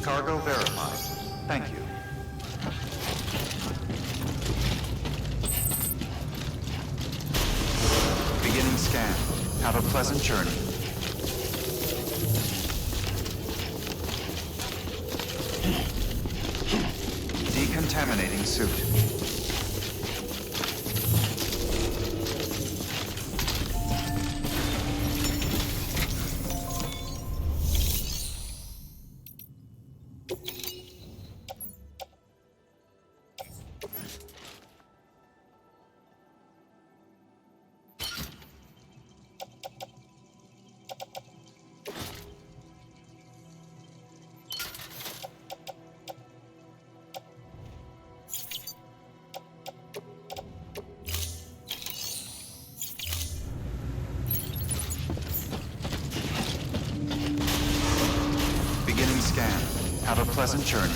Cargo verified. Thank you. Beginning scan. Have a pleasant journey. Decontaminating suit. Have a pleasant journey.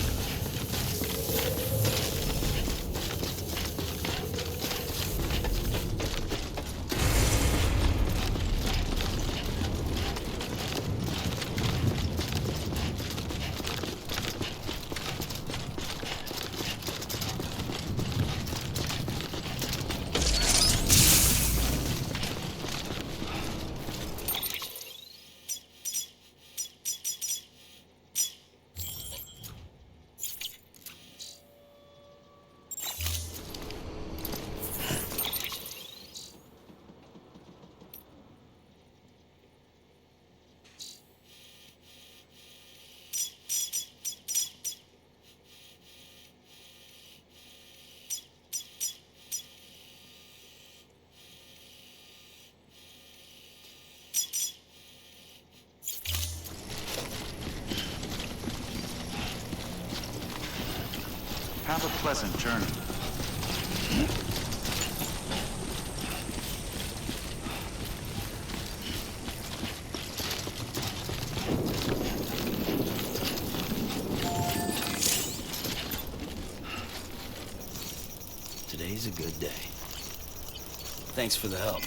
Have a pleasant journey. Today's a good day. Thanks for the help.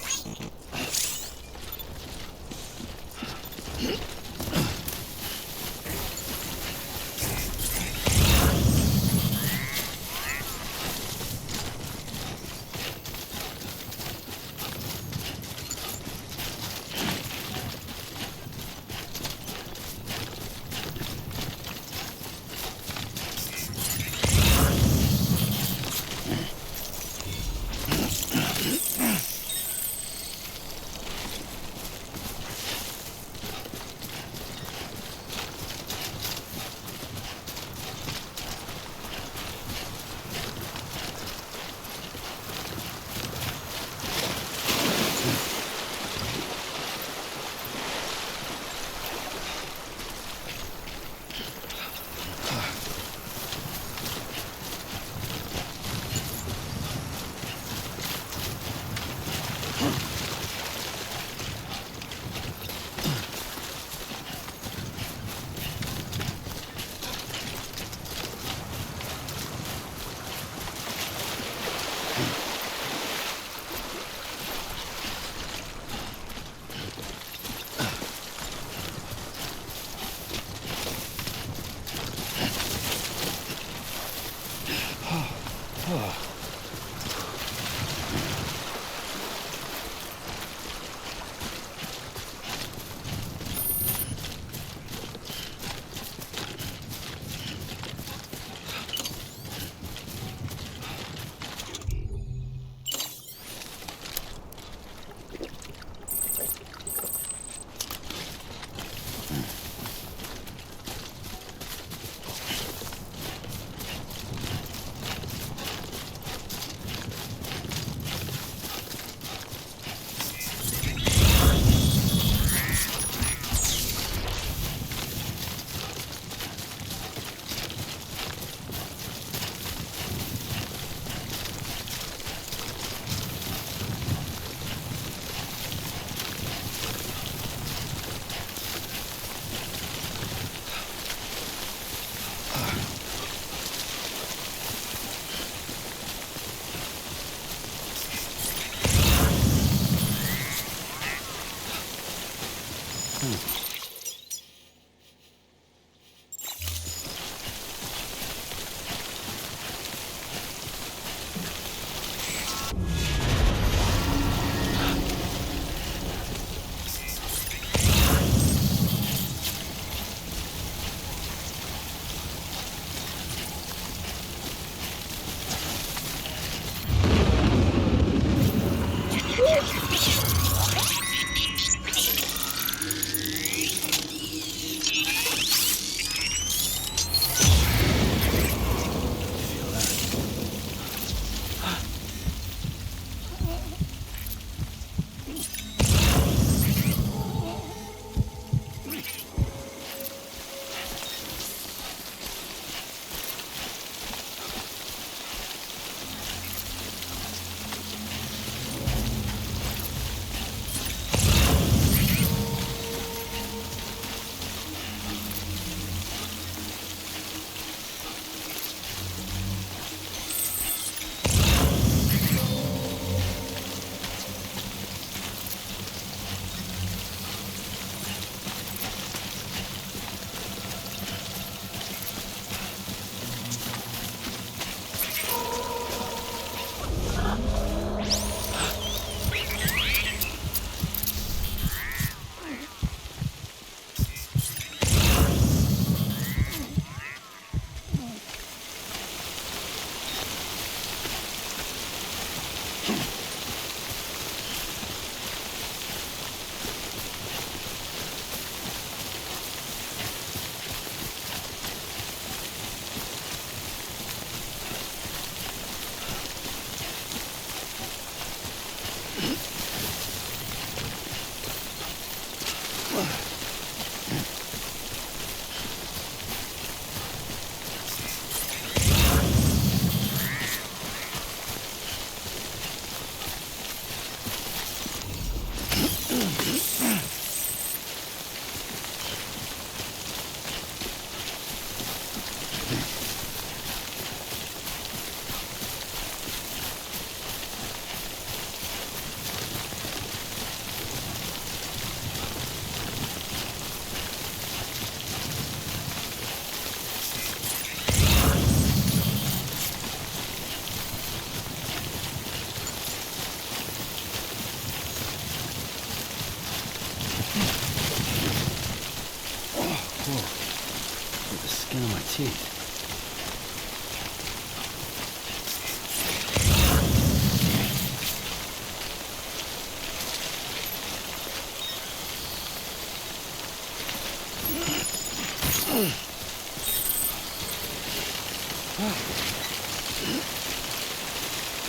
of my teeth.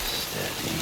Steady.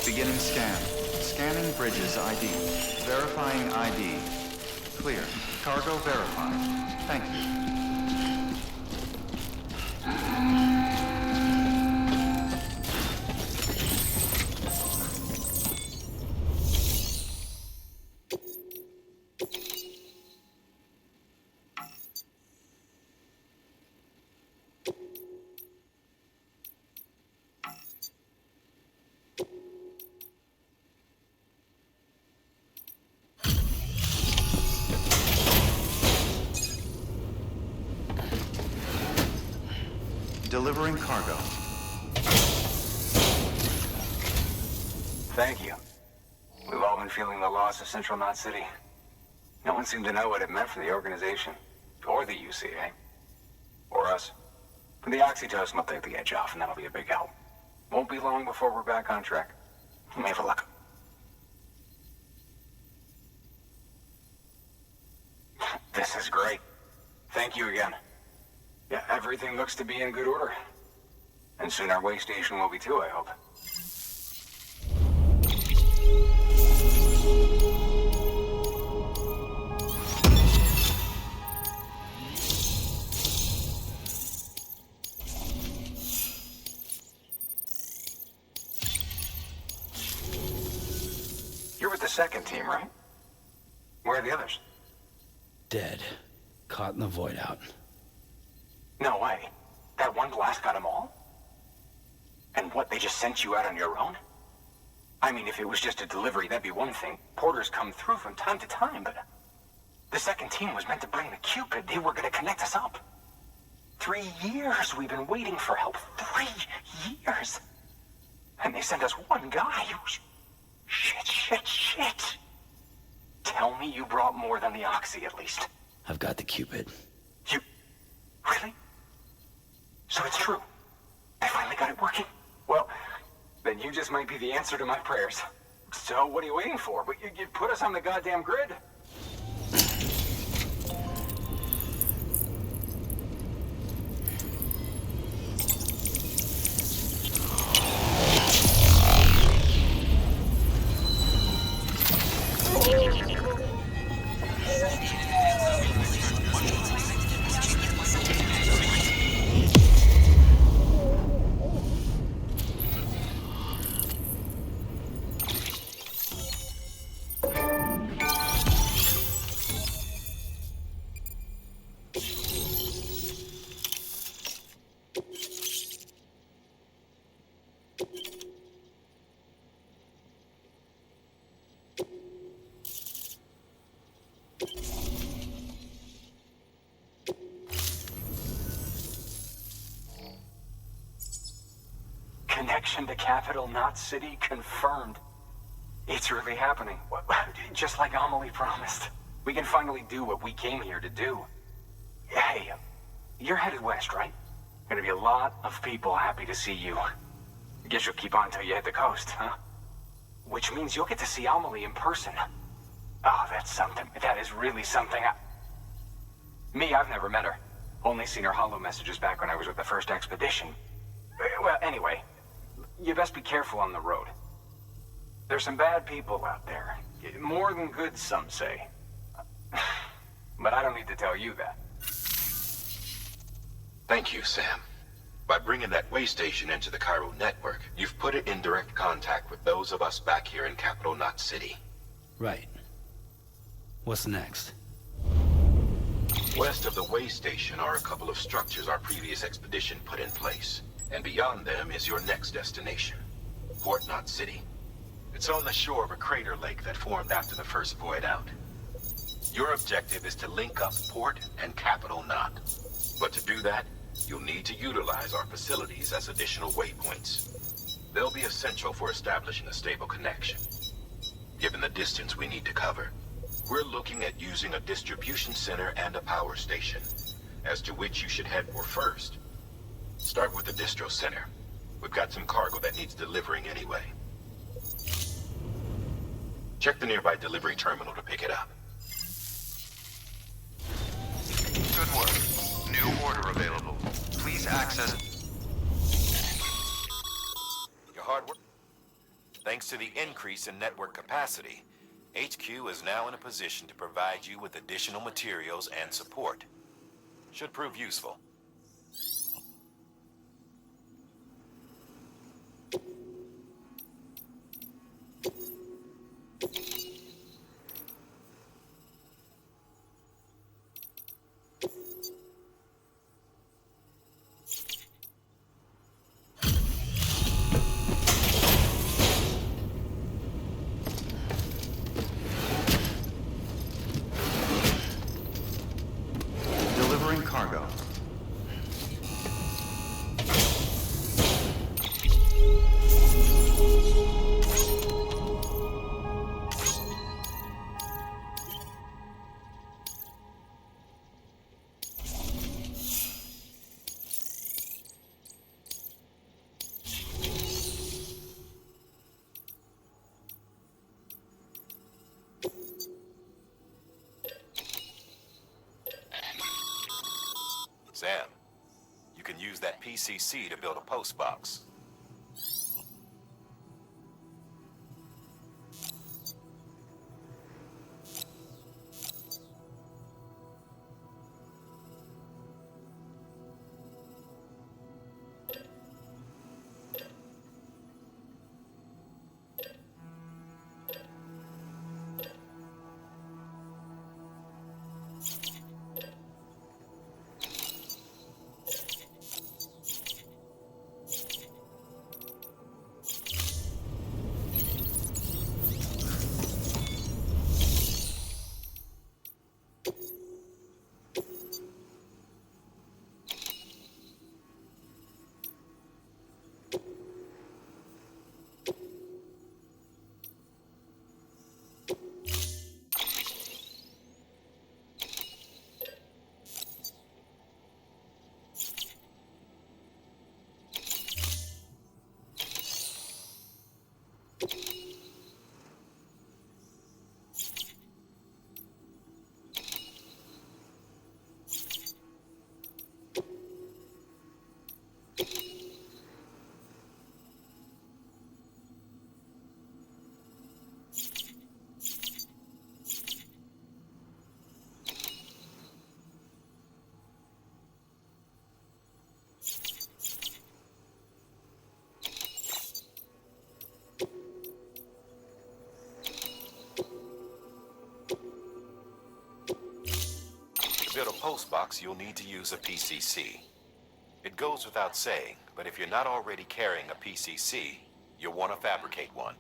Beginning scan. Scanning bridges ID. Verifying ID. Clear. Cargo verified. Thank you. Delivering cargo. Thank you. We've all been feeling the loss of Central Knot City. No one seemed to know what it meant for the organization. Or the UCA. Or us. For the oxytocin will take the edge off, and that'll be a big help. Won't be long before we're back on track. You may have a look. This is great. Thank you again. Yeah, everything looks to be in good order. And soon our way station will be too, I hope. You're with the second team, right? Where are the others? Dead. Caught in the void out. No way. That one blast got them all? And what, they just sent you out on your own? I mean, if it was just a delivery, that'd be one thing. Porters come through from time to time, but... The second team was meant to bring the Cupid. They were gonna connect us up. 3 years we've been waiting for help. 3 years! And they sent us one guy. Shit. Tell me you brought more than the Oxy, at least. I've got the Cupid. You... Really? So it's true. I finally got it working. Well, then you just might be the answer to my prayers. So what are you waiting for? But you put us on the goddamn grid. Connection to Capital Knot City confirmed. It's really happening. Just like Amelie promised. We can finally do what we came here to do. Hey, you're headed west, right? Gonna be a lot of people happy to see you. Guess you'll keep on till you hit the coast, huh? Which means you'll get to see Amelie in person. Oh, that's something. That is really something. I've never met her. Only seen her holo messages back when I was with the first expedition. Well, anyway, you best be careful on the road. There's some bad people out there. More than good, some say. But I don't need to tell you that. Thank you, Sam. By bringing that way station into the Cairo network, you've put it in direct contact with those of us back here in Capital Knot City. Right. What's next? West of the way station are a couple of structures our previous expedition put in place. And beyond them is your next destination, Port Knot City. It's on the shore of a crater lake that formed after the first void out. Your objective is to link up Port and Capital Knot. But to do that, you'll need to utilize our facilities as additional waypoints. They'll be essential for establishing a stable connection. Given the distance we need to cover, we're looking at using a distribution center and a power station, as to which you should head for first. Start with the distro center. We've got some cargo that needs delivering anyway. Check the nearby delivery terminal to pick it up. Good work. New order available. Please access... Your hard work. Thanks to the increase in network capacity, HQ is now in a position to provide you with additional materials and support. Should prove useful. Delivering cargo. Sam, you can use that PCC to build a post box. To build a post box, you'll need to use a PCC. It goes without saying, but if you're not already carrying a PCC, you'll want to fabricate one.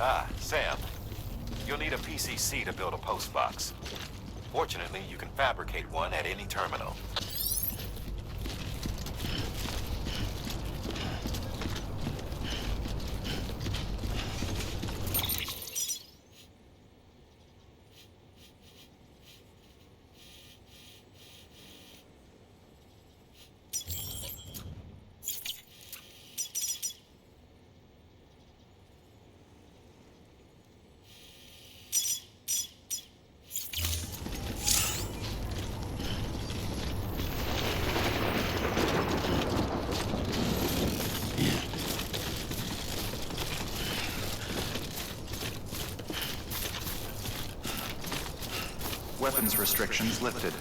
Ah, Sam. You'll need a PCC to build a post box. Fortunately, you can fabricate one at any terminal. Weapons restrictions lifted.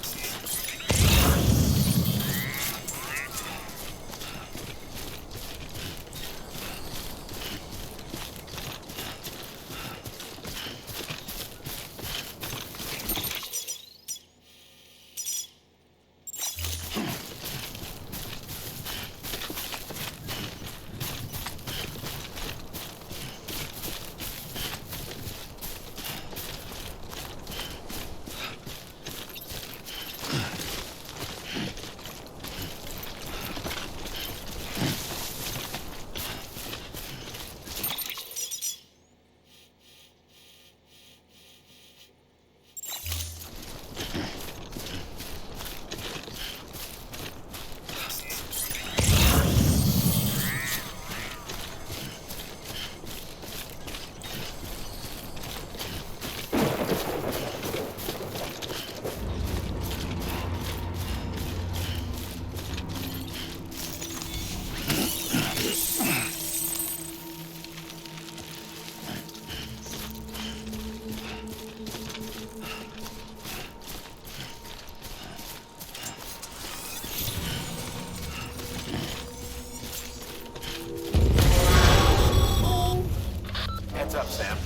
Heads up, Sam.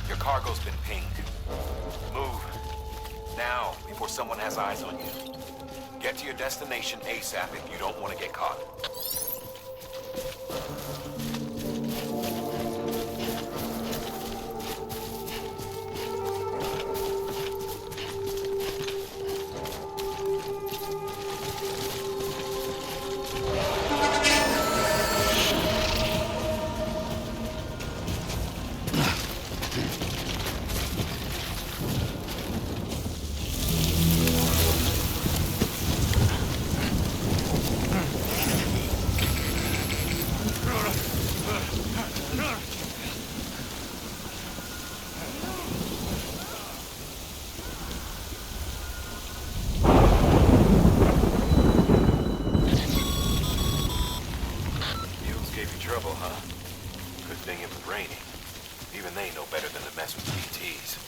Your cargo's been pinged. Move. Now, before someone has eyes on you. Get to your destination ASAP if you don't want to get caught. Trouble, huh? Good thing it was raining. Even they know better than to mess with PTs.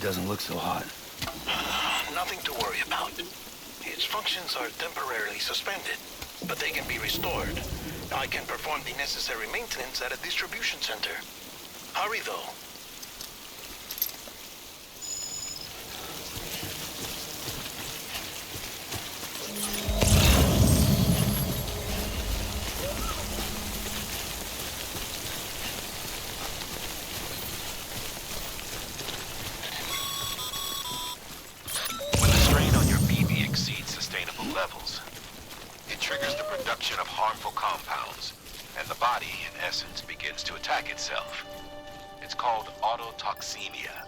doesn't look so hot. Nothing to worry about. Its functions are temporarily suspended, but they can be restored. I can perform the necessary maintenance at a distribution center. Hurry, though. When the strain on your BB exceeds sustainable levels, it triggers the production of harmful compounds, and the body, in essence, begins to attack itself. It's called autotoxemia.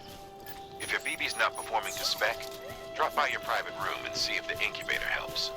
If your BB's not performing to spec, drop by your private room and see if the incubator helps.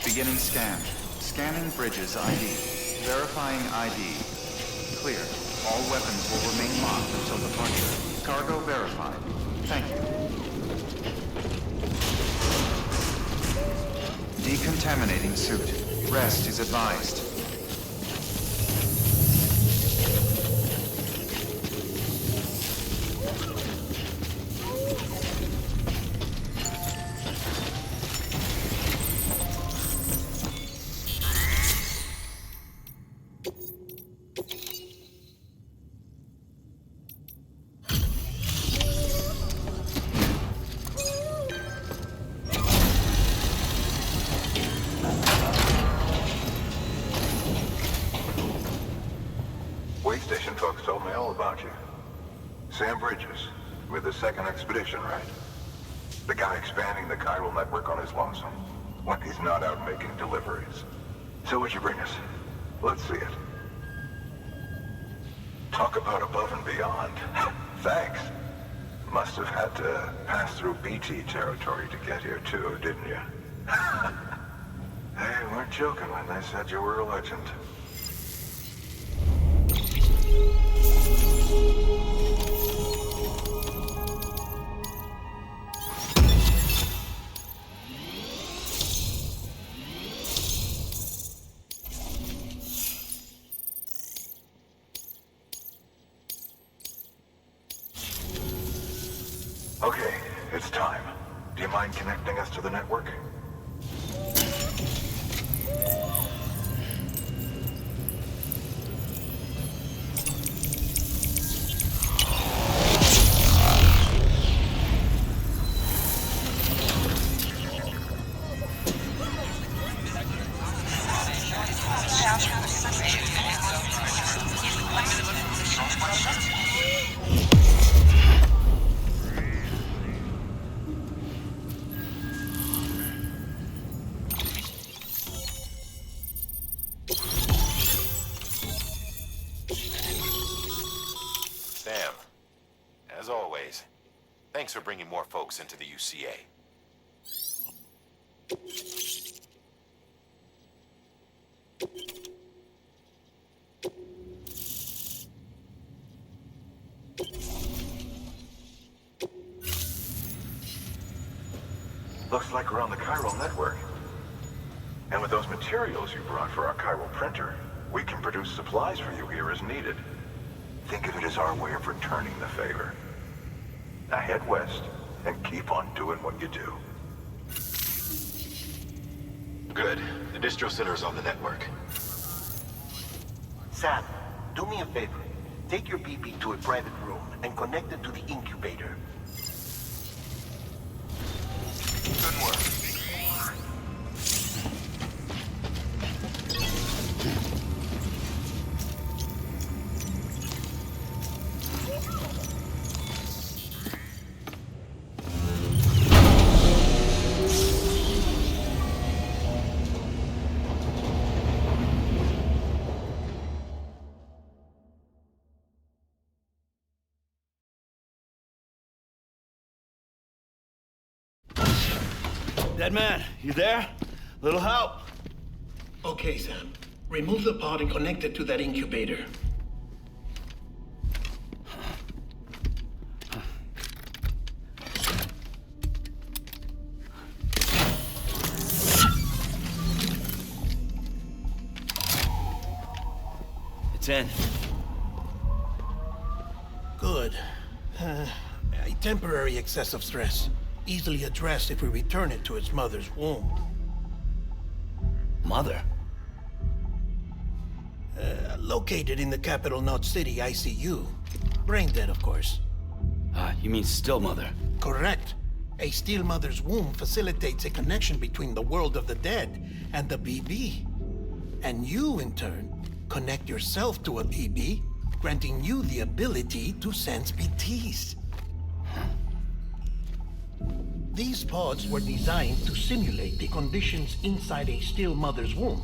Beginning scan. Scanning bridges ID. Verifying ID. Clear. All weapons will remain locked until departure. Cargo verified. Thank you. Decontaminating suit. Rest is advised. Way station folks told me all about you. Sam Bridges, with the second expedition, right? The guy expanding the chiral network on his lonesome, when he's not out making deliveries. So what'd you bring us? Let's see it. Talk about above and beyond. Thanks. Must have had to pass through BT territory to get here too, didn't you? They weren't joking when they said you were a legend. Okay, it's time. Do you mind connecting us to the network? Sam, as always, thanks for bringing more folks into the UCA. Looks like we're on the chiral network. And with those materials you brought for our chiral printer, we can produce supplies for you here as needed. Think of it as our way of returning the favor. Now head west and keep on doing what you do. Good. The distro center is on the network. Sam, do me a favor. Take your BB to a private room and connect it to the incubator. Good work. Dead man, you there? Little help. Okay, Sam. Remove the pod and connect it to that incubator. It's in. Good. A temporary excess of stress. Easily addressed if we return it to its mother's womb. Mother? Located in the capital Knot City ICU. Brain dead, of course. You mean still mother? Correct. A steel mother's womb facilitates a connection between the world of the dead and the BB. And you, in turn, connect yourself to a BB, granting you the ability to sense BTs. These pods were designed to simulate the conditions inside a still mother's womb.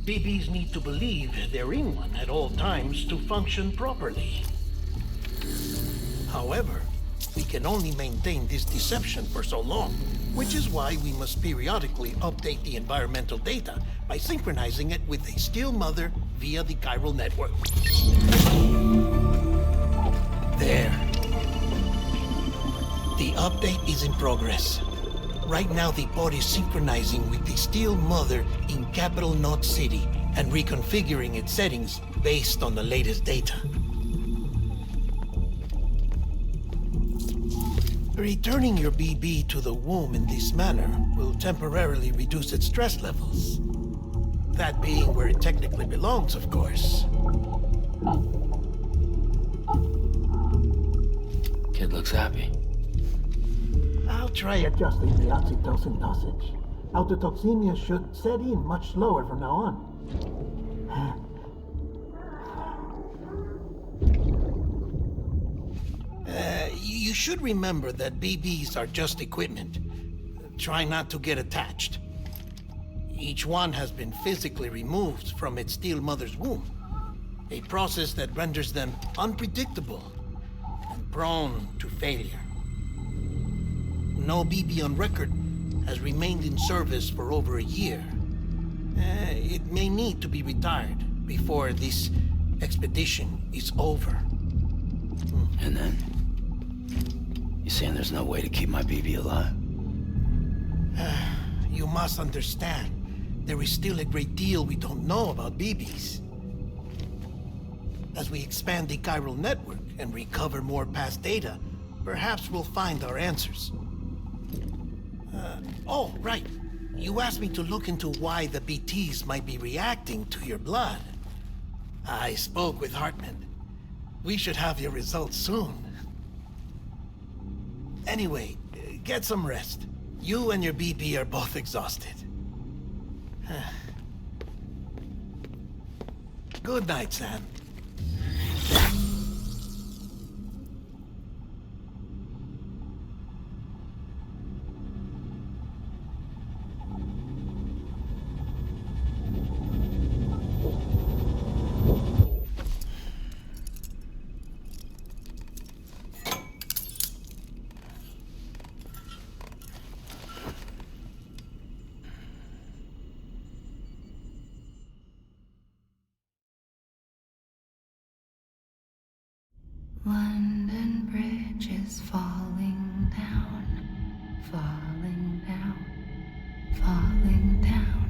BBs need to believe they're in one at all times to function properly. However, we can only maintain this deception for so long, which is why we must periodically update the environmental data by synchronizing it with a still mother via the chiral network. There. The update is in progress. Right now, the pod is synchronizing with the steel mother in capital Knot City and reconfiguring its settings based on the latest data. Returning your BB to the womb in this manner will temporarily reduce its stress levels. That being where it technically belongs, of course. Kid looks happy. I'll try adjusting the oxytocin dosage. Autotoxemia should set in much slower from now on. You should remember that BBs are just equipment. Try not to get attached. Each one has been physically removed from its steel mother's womb. A process that renders them unpredictable and prone to failure. No BB on record has remained in service for over a year. It may need to be retired before this expedition is over. And then? You saying there's no way to keep my BB alive? You must understand, there is still a great deal we don't know about BBs. As we expand the chiral network and recover more past data, perhaps we'll find our answers. Oh, right. You asked me to look into why the BTs might be reacting to your blood. I spoke with Hartman. We should have your results soon. Anyway, get some rest. You and your BB are both exhausted. Good night, Sam. London Bridge is falling down, falling down, falling down.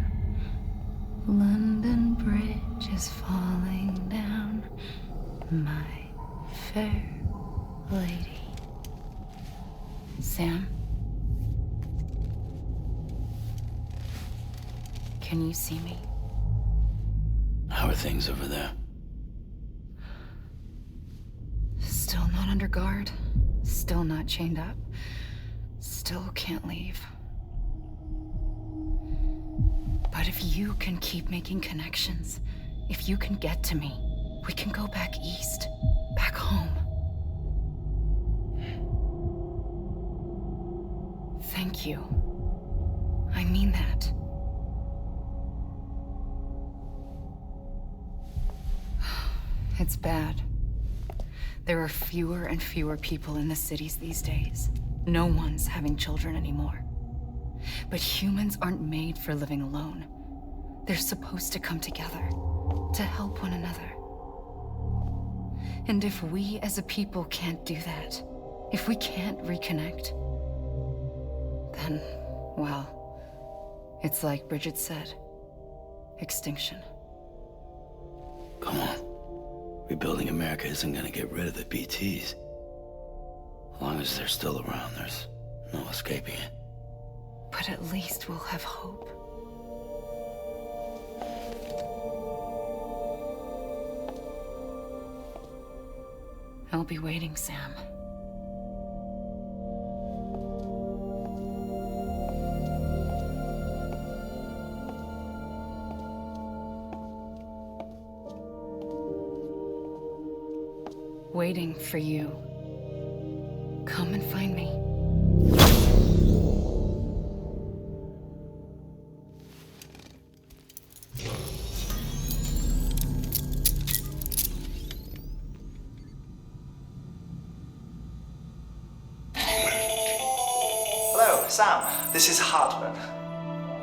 London Bridge is falling down, my fair lady. Sam? Can you see me? How are things over there? Still not under guard. Still not chained up. Still can't leave. But if you can keep making connections, if you can get to me, we can go back east. Back home. Thank you. I mean that. It's bad. There are fewer and fewer people in the cities these days. No one's having children anymore. But humans aren't made for living alone. They're supposed to come together, to help one another. And if we as a people can't do that, if we can't reconnect, then, well, it's like Bridget said, extinction. Come on. Rebuilding America isn't gonna get rid of the BTs. As long as they're still around, there's no escaping it. But at least we'll have hope. I'll be waiting, Sam. Waiting for you. Come and find me. Hello, Sam. This is Hartman.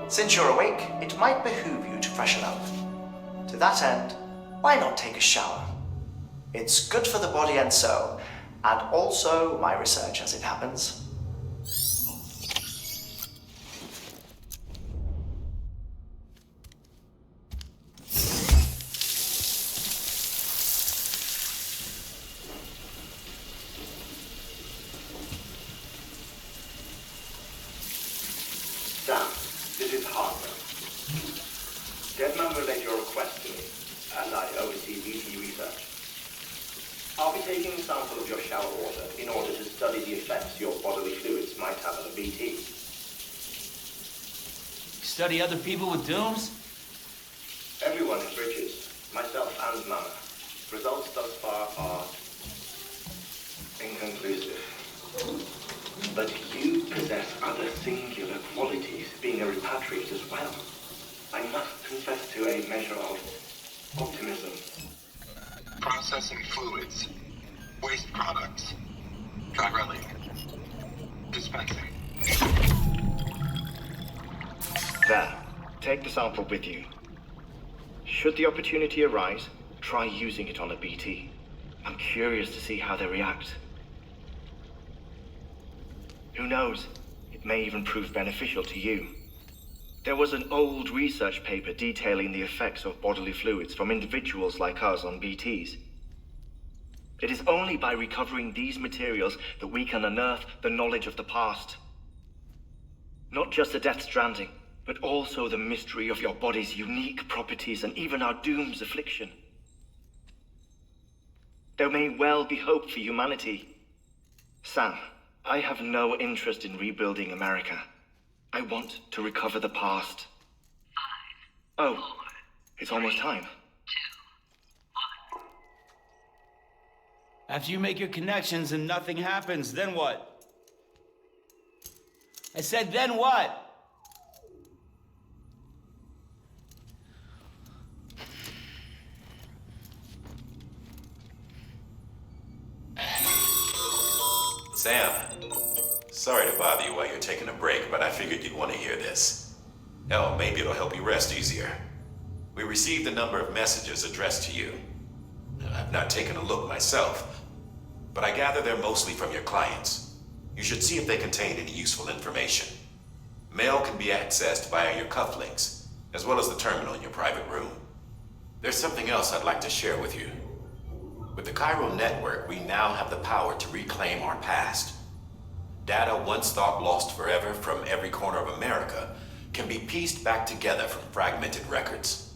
Since you're awake, it might behoove you to freshen up. To that end, why not take a shower? It's good for the body and soul, and also my research as it happens. Sam, this is Hartman. Deadman relayed your request to me, and I oversee VT research. I'll be taking a sample of your shower water in order to study the effects your bodily fluids might have on a BT. Study other people with dooms? Everyone in Bridges, myself and Mama. Results thus far are inconclusive. But you possess other singular qualities, being a repatriate as well. I must confess to a measure of optimism. Processing fluids. Waste products. Drilling. Dispensing. There. Take the sample with you. Should the opportunity arise, try using it on a BT. I'm curious to see how they react. Who knows? It may even prove beneficial to you. There was an old research paper detailing the effects of bodily fluids from individuals like us on BTs. It is only by recovering these materials that we can unearth the knowledge of the past. Not just the Death Stranding, but also the mystery of your body's unique properties and even our doom's affliction. There may well be hope for humanity. Sam, I have no interest in rebuilding America. I want to recover the past. 5, oh, 4, it's almost time. 2, 1. After you make your connections and nothing happens, then what? I said, then what? Sam, sorry to bother you while you're taking a break, but I figured you'd want to hear this. Hell, maybe it'll help you rest easier. We received a number of messages addressed to you. I've not taken a look myself, but I gather they're mostly from your clients. You should see if they contain any useful information. Mail can be accessed via your cufflinks, as well as the terminal in your private room. There's something else I'd like to share with you. With the Chiral network, we now have the power to reclaim our past. Data once thought lost forever from every corner of America can be pieced back together from fragmented records.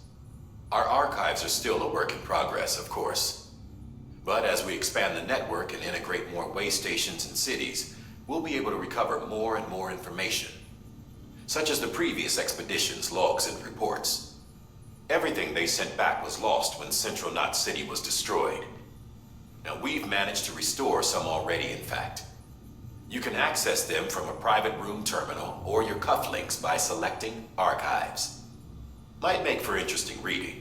Our archives are still a work in progress, of course. But as we expand the network and integrate more way stations and cities, we'll be able to recover more and more information, such as the previous expedition's logs and reports. Everything they sent back was lost when Central Knot City was destroyed. Now, we've managed to restore some already, in fact. You can access them from a private room terminal or your cufflinks by selecting Archives. Might make for interesting reading.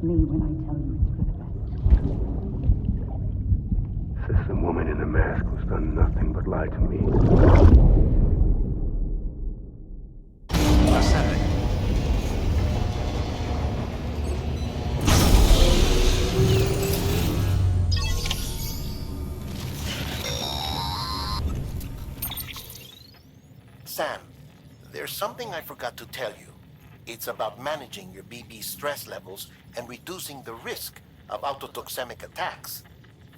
trust me when I tell you it's for the best. Says the woman in the mask who's done nothing but lie to me. Ascending. Sam, there's something I forgot to tell you. It's about managing your BB stress levels and reducing the risk of autotoxemic attacks.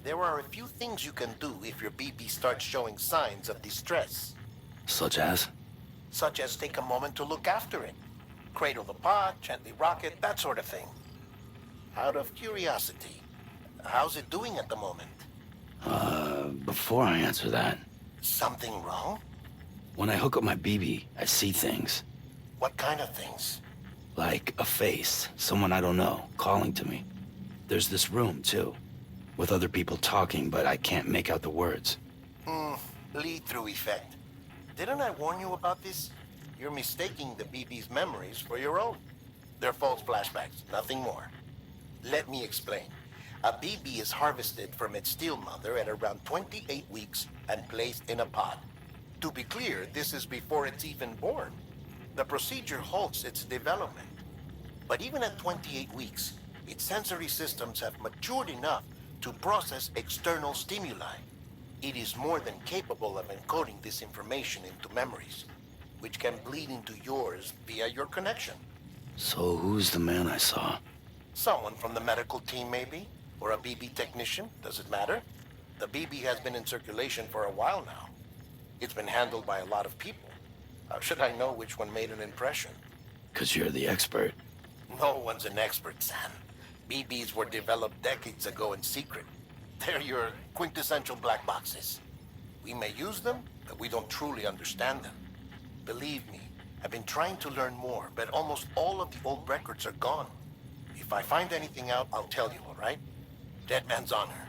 There are a few things you can do if your BB starts showing signs of distress. Such as? Such as take a moment to look after it. Cradle the pod, gently rock it, that sort of thing. Out of curiosity, how's it doing at the moment? Before I answer that, Something wrong? when I hook up my BB, I see things. What kind of things? Like a face, someone I don't know, calling to me. There's this room, too, with other people talking, but I can't make out the words. Lead-through effect. Didn't I warn you about this? You're mistaking the BB's memories for your own. They're false flashbacks, nothing more. Let me explain. A BB is harvested from its steel mother at around 28 weeks and placed in a pod. To be clear, this is before it's even born. The procedure halts its development. But even at 28 weeks, its sensory systems have matured enough to process external stimuli. It is more than capable of encoding this information into memories, which can bleed into yours via your connection. So who's the man I saw? Someone from the medical team, maybe? Or a BB technician, does it matter? The BB has been in circulation for a while now. It's been handled by a lot of people. How should I know which one made an impression? 'Cause you're the expert. No one's an expert, Sam. BBs were developed decades ago in secret. They're your quintessential black boxes. We may use them, but we don't truly understand them. Believe me, I've been trying to learn more, but almost all of the old records are gone. If I find anything out, I'll tell you, all right? Dead man's honor.